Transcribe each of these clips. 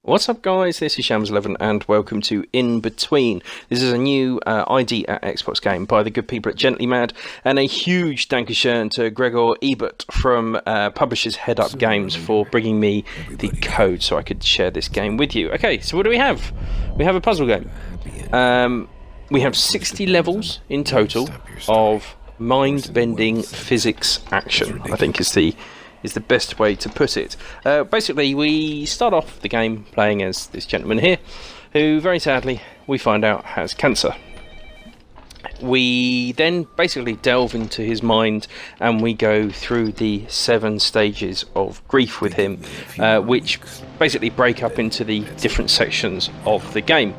What's up, guys? This is Shams11 and welcome to In Between. This is a new ID at Xbox game by the good people at Gentlymad, and a huge dankeschön to Gregor Ebert from publishers Headup Games for bringing me the code so I could share this game with you. Okay, so what do we have? We have a puzzle game. We have 60 levels in total of mind-bending physics action, I think is the best way to put it. Basically, we start off the game playing as this gentleman here, who very sadly we find out has cancer. We then basically delve into his mind and we go through the 7 stages of grief with him, which basically break up into the different sections of the game.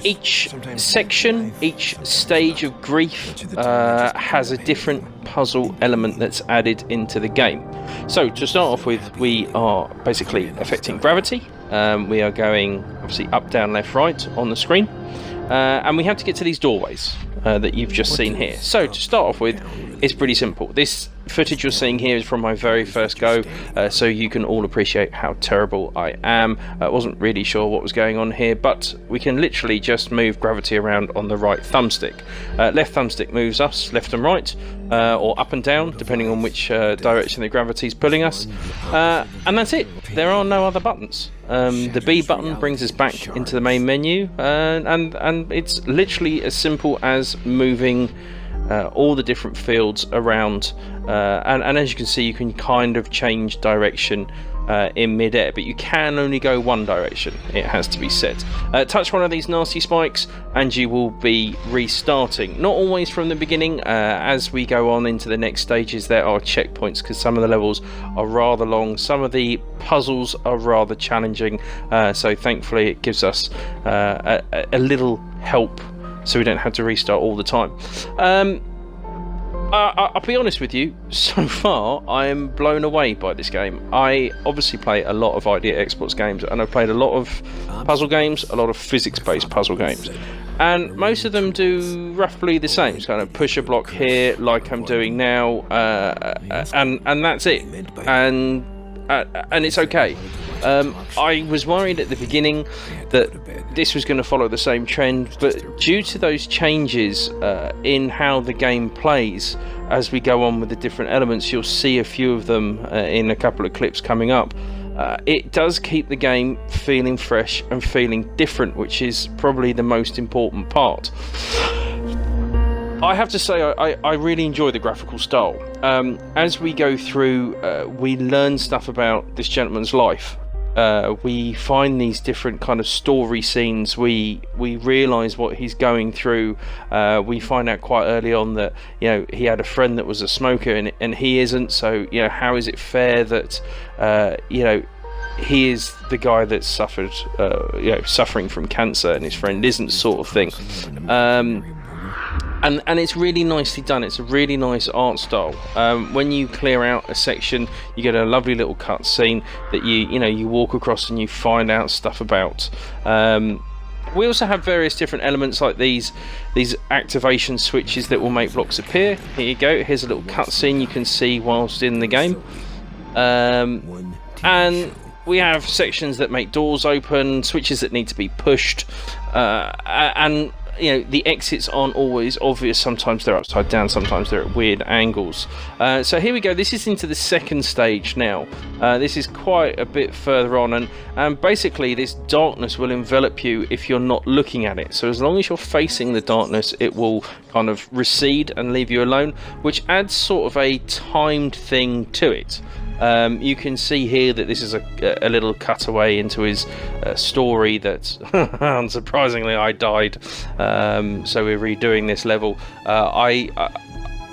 Each section, each stage of grief has a different puzzle element that's added into the game. So to start off with, we are basically affecting gravity. We are going obviously up, down, left, right on the screen, and we have to get to these doorways that you've just seen here. So to start off with, it's pretty simple. This footage you're seeing here is from my very first go, so you can all appreciate how terrible I am. I wasn't really sure what was going on here, but we can literally just move gravity around on the right thumbstick. Left thumbstick moves us left and right, or up and down, depending on which direction the gravity is pulling us, and that's it. There are no other buttons. The B button brings us back into the main menu, and it's literally as simple as moving all the different fields around, and as you can see, you can kind of change direction in mid-air, but you can only go one direction, it has to be said. Touch one of these nasty spikes and you will be restarting, not always from the beginning. As we go on into the next stages, there are checkpoints because some of the levels are rather long, some of the puzzles are rather challenging, so thankfully it gives us a little help so we don't have to restart all the time. I'll be honest with you, so far I am blown away by this game. I obviously play a lot of ID at Xbox games, and I've played a lot of puzzle games, a lot of physics-based puzzle games, and most of them do roughly the same. It's kind of push a block here, like I'm doing now, and that's it. And it's okay. I was worried at the beginning that this was going to follow the same trend, but due to those changes in how the game plays as we go on with the different elements, you'll see a few of them in a couple of clips coming up. It does keep the game feeling fresh and feeling different, which is probably the most important part. I have to say, I really enjoy the graphical style. As we go through, we learn stuff about this gentleman's life. We find these different kind of story scenes. We realise what he's going through. We find out quite early on that he had a friend that was a smoker and he isn't. So how is it fair that he is the guy that's suffered suffering from cancer and his friend isn't, sort of thing. And it's really nicely done. It's a really nice art style. When you clear out a section, you get a lovely little cut scene that you walk across and you find out stuff about. We also have various different elements like these activation switches that will make blocks appear. Here you go. Here's a little cut scene you can see whilst in the game. And we have sections that make doors open, switches that need to be pushed, and the exits aren't always obvious. Sometimes they're upside down, sometimes they're at weird angles. So here we go. This is into the second stage now. This is quite a bit further on, and basically this darkness will envelop you if you're not looking at it. So as long as you're facing the darkness, it will kind of recede and leave you alone, which adds sort of a timed thing to it. You can see here that this is a little cutaway into his story that, unsurprisingly, I died. So we're redoing this level.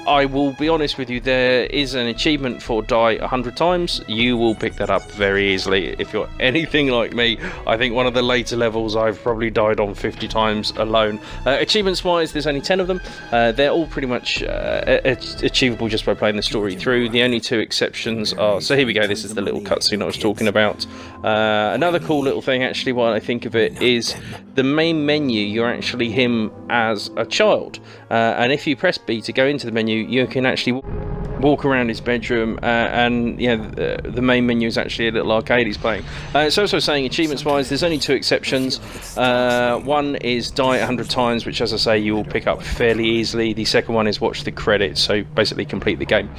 I will be honest with you, there is an achievement for die 100 times. You will pick that up very easily if you're anything like me. I think one of the later levels I've probably died on 50 times alone. Achievements wise, there's only 10 of them. They're all pretty much achievable just by playing the story through. The only 2 exceptions are, so here we go, this is the little cutscene I was talking about. Another cool little thing, actually, while I think of it, is the main menu. You're actually him as a child, and if you press B to go into the menu, you can actually walk around his bedroom, and yeah, the main menu is actually a little arcade he's playing. So also saying achievements wise, there's only 2 exceptions. One is die 100 times, which, as I say, you will pick up fairly easily. The second one is watch the credits, so basically complete the game.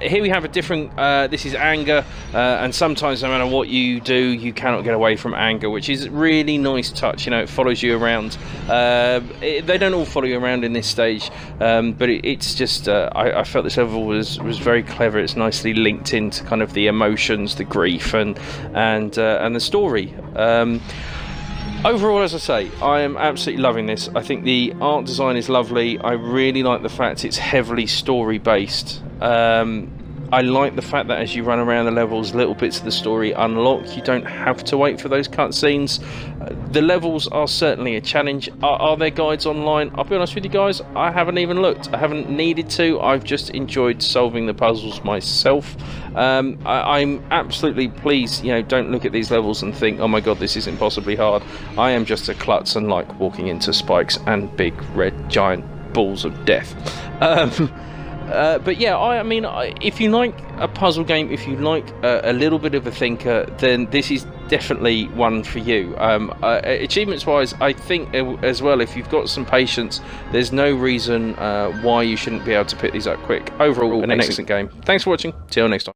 Here we have a different, this is anger, and sometimes no matter what you do, you cannot get away from anger, which is a really nice touch. You know, it follows you around. They don't all follow you around in this stage, but it's just, I felt this level was very clever. It's nicely linked into kind of the emotions, the grief, and the story. Overall, as I say, I am absolutely loving this. I think the art design is lovely. I really like the fact it's heavily story based. I like the fact that as you run around the levels, little bits of the story unlock. You don't have to wait for those cutscenes. The levels are certainly a challenge. Are there guides online? I'll be honest with you guys, I haven't even looked. I haven't needed to. I've just enjoyed solving the puzzles myself. I'm absolutely pleased. You know, don't look at these levels and think, oh my god, this is impossibly hard. I am just a klutz and like walking into spikes and big red giant balls of death. But yeah, I mean, if you like a puzzle game, if you like a little bit of a thinker, then this is definitely one for you. Achievements wise, I think as well, if you've got some patience, there's no reason why you shouldn't be able to pick these up quick. Overall, an excellent game. Thanks for watching. Till next time.